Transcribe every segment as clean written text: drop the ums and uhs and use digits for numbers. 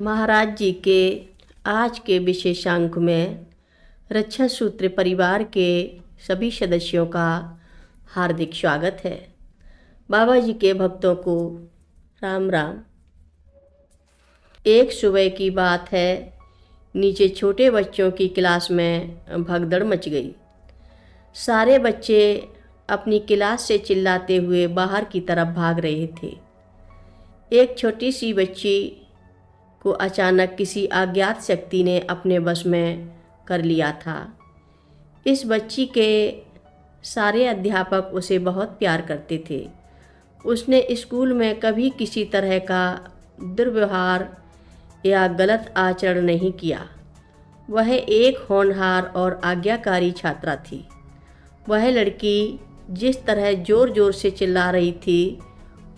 महाराज जी के आज के विशेषांक में रक्षा सूत्र परिवार के सभी सदस्यों का हार्दिक स्वागत है। बाबा जी के भक्तों को राम राम। एक सुबह की बात है, नीचे छोटे बच्चों की क्लास में भगदड़ मच गई। सारे बच्चे अपनी क्लास से चिल्लाते हुए बाहर की तरफ भाग रहे थे। एक छोटी सी बच्ची को अचानक किसी अज्ञात शक्ति ने अपने बस में कर लिया था। इस बच्ची के सारे अध्यापक उसे बहुत प्यार करते थे। उसने स्कूल में कभी किसी तरह का दुर्व्यवहार या गलत आचरण नहीं किया। वह एक होनहार और आज्ञाकारी छात्रा थी। वह लड़की जिस तरह ज़ोर ज़ोर से चिल्ला रही थी,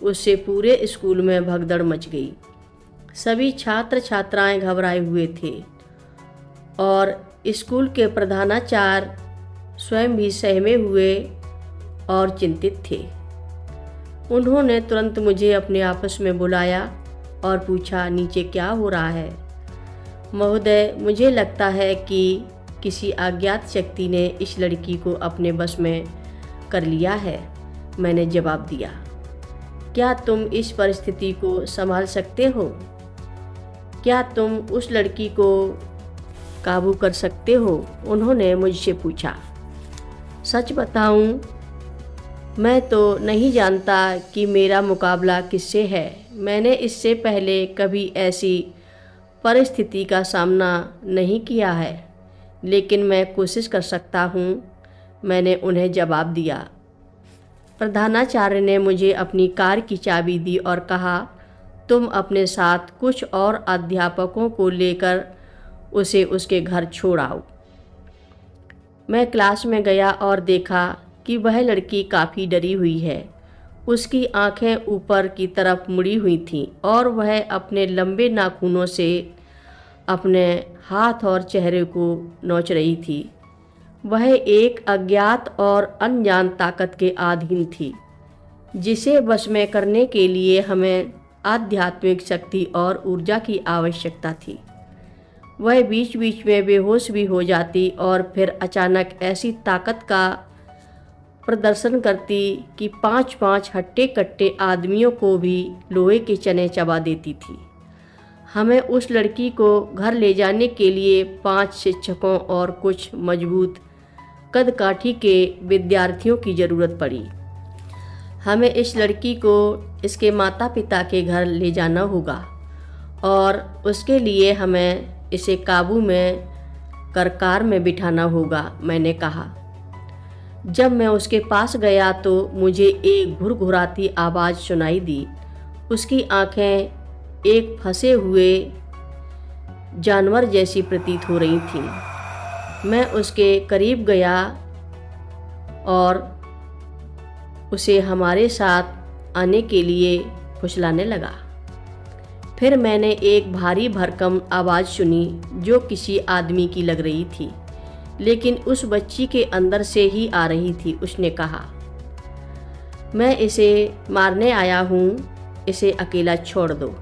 उससे पूरे स्कूल में भगदड़ मच गई। सभी छात्र छात्राएं घबराए हुए थे और स्कूल के प्रधानाचार्य स्वयं भी सहमे हुए और चिंतित थे। उन्होंने तुरंत मुझे अपने ऑफिस में बुलाया और पूछा, नीचे क्या हो रहा है? महोदय, मुझे लगता है कि किसी अज्ञात शक्ति ने इस लड़की को अपने बस में कर लिया है, मैंने जवाब दिया। क्या तुम इस परिस्थिति को संभाल सकते हो? क्या तुम उस लड़की को काबू कर सकते हो? उन्होंने मुझसे पूछा। सच बताऊं, मैं तो नहीं जानता कि मेरा मुकाबला किससे है। मैंने इससे पहले कभी ऐसी परिस्थिति का सामना नहीं किया है, लेकिन मैं कोशिश कर सकता हूं, मैंने उन्हें जवाब दिया। प्रधानाचार्य ने मुझे अपनी कार की चाबी दी और कहा, तुम अपने साथ कुछ और अध्यापकों को लेकर उसे उसके घर छोड़ आओ। मैं क्लास में गया और देखा कि वह लड़की काफ़ी डरी हुई है। उसकी आंखें ऊपर की तरफ मुड़ी हुई थीं और वह अपने लंबे नाखूनों से अपने हाथ और चेहरे को नोच रही थी। वह एक अज्ञात और अनजान ताकत के अधीन थी, जिसे वश में करने के लिए हमें आध्यात्मिक शक्ति और ऊर्जा की आवश्यकता थी। वह बीच बीच में बेहोश भी हो जाती और फिर अचानक ऐसी ताकत का प्रदर्शन करती कि 5-5 हट्टे कट्टे आदमियों को भी लोहे के चने चबा देती थी। हमें उस लड़की को घर ले जाने के लिए 5 शिक्षकों और कुछ मजबूत कदकाठी के विद्यार्थियों की ज़रूरत पड़ी। हमें इस लड़की को इसके माता पिता के घर ले जाना होगा और उसके लिए हमें इसे काबू में कर कार में बिठाना होगा, मैंने कहा। जब मैं उसके पास गया तो मुझे एक घुरघुराती आवाज़ सुनाई दी। उसकी आंखें एक फंसे हुए जानवर जैसी प्रतीत हो रही थीं। मैं उसके करीब गया और उसे हमारे साथ आने के लिए फुसलाने लगा। फिर मैंने एक भारी भरकम आवाज़ सुनी जो किसी आदमी की लग रही थी, लेकिन उस बच्ची के अंदर से ही आ रही थी। उसने कहा, मैं इसे मारने आया हूँ, इसे अकेला छोड़ दो।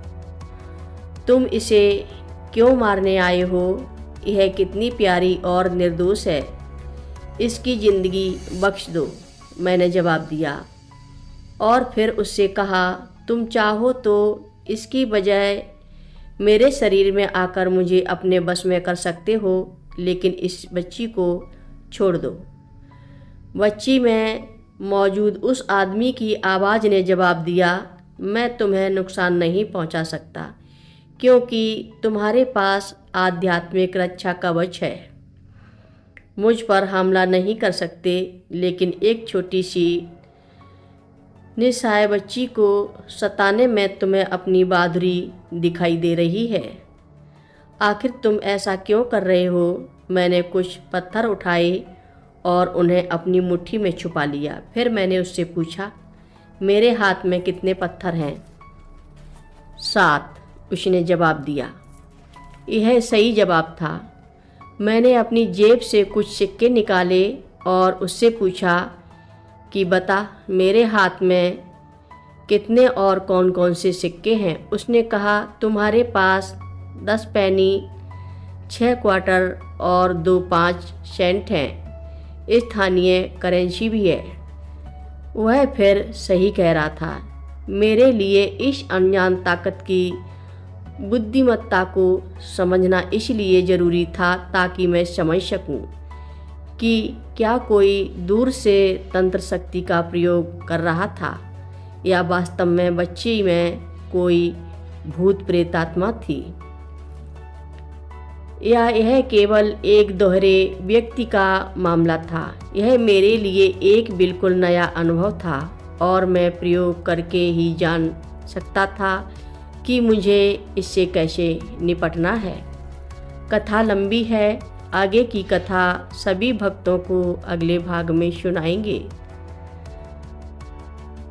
तुम इसे क्यों मारने आए हो? यह कितनी प्यारी और निर्दोष है, इसकी ज़िंदगी बख्श दो, मैंने जवाब दिया। और फिर उससे कहा, तुम चाहो तो इसकी बजाय मेरे शरीर में आकर मुझे अपने बस में कर सकते हो, लेकिन इस बच्ची को छोड़ दो। बच्ची में मौजूद उस आदमी की आवाज़ ने जवाब दिया, मैं तुम्हें नुकसान नहीं पहुंचा सकता, क्योंकि तुम्हारे पास आध्यात्मिक रक्षा कवच है। मुझ पर हमला नहीं कर सकते, लेकिन एक छोटी सी निस्सहाय बच्ची को सताने में तुम्हें अपनी बहादुरी दिखाई दे रही है। आखिर तुम ऐसा क्यों कर रहे हो? मैंने कुछ पत्थर उठाए और उन्हें अपनी मुट्ठी में छुपा लिया। फिर मैंने उससे पूछा, मेरे हाथ में कितने पत्थर हैं? 7, उसने जवाब दिया। यह सही जवाब था। मैंने अपनी जेब से कुछ सिक्के निकाले और उससे पूछा कि बता, मेरे हाथ में कितने और कौन कौन से सिक्के हैं? उसने कहा, तुम्हारे पास 10 पैनी, 6 क्वार्टर और 2 5 सेंट हैं। स्थानीय करेंसी भी है। वह फिर सही कह रहा था। मेरे लिए इस अनजान ताकत की बुद्धिमत्ता को समझना इसलिए ज़रूरी था ताकि मैं समझ सकूं कि क्या कोई दूर से तंत्र शक्ति का प्रयोग कर रहा था या वास्तव में बच्चे में कोई भूत प्रेतात्मा थी, या यह केवल एक दोहरे व्यक्ति का मामला था। यह मेरे लिए एक बिल्कुल नया अनुभव था और मैं प्रयोग करके ही जान सकता था कि मुझे इससे कैसे निपटना है। कथा लंबी है, आगे की कथा सभी भक्तों को अगले भाग में सुनाएंगे।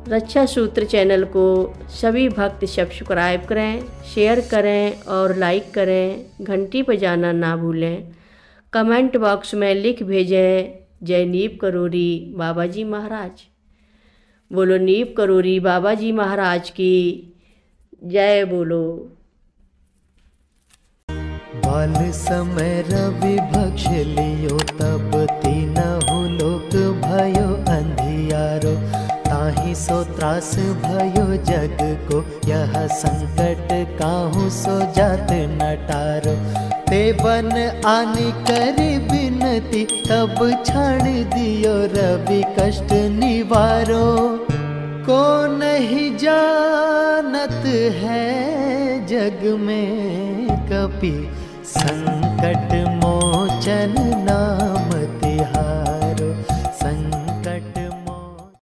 रक्षा सूत्र चैनल को सभी भक्त सब्सक्राइब करें, शेयर करें और लाइक करें। घंटी बजाना ना भूलें। कमेंट बॉक्स में लिख भेजें, जय नीप करोरी बाबा जी महाराज। बोलो नीप करोरी बाबा जी महाराज की जय बोलो। बाल समय रवि भक्ष लियो, तब तीनहु लोक भयो अंधियारो। ताहि सो त्रास भयो जग को, यह संकट काहू सो जात न टारो। ते बन आनी करी बिनती, तब छाड़ दियो रवि कष्ट निवारो। को नहीं जानत है जग में कपि, संकट मोचन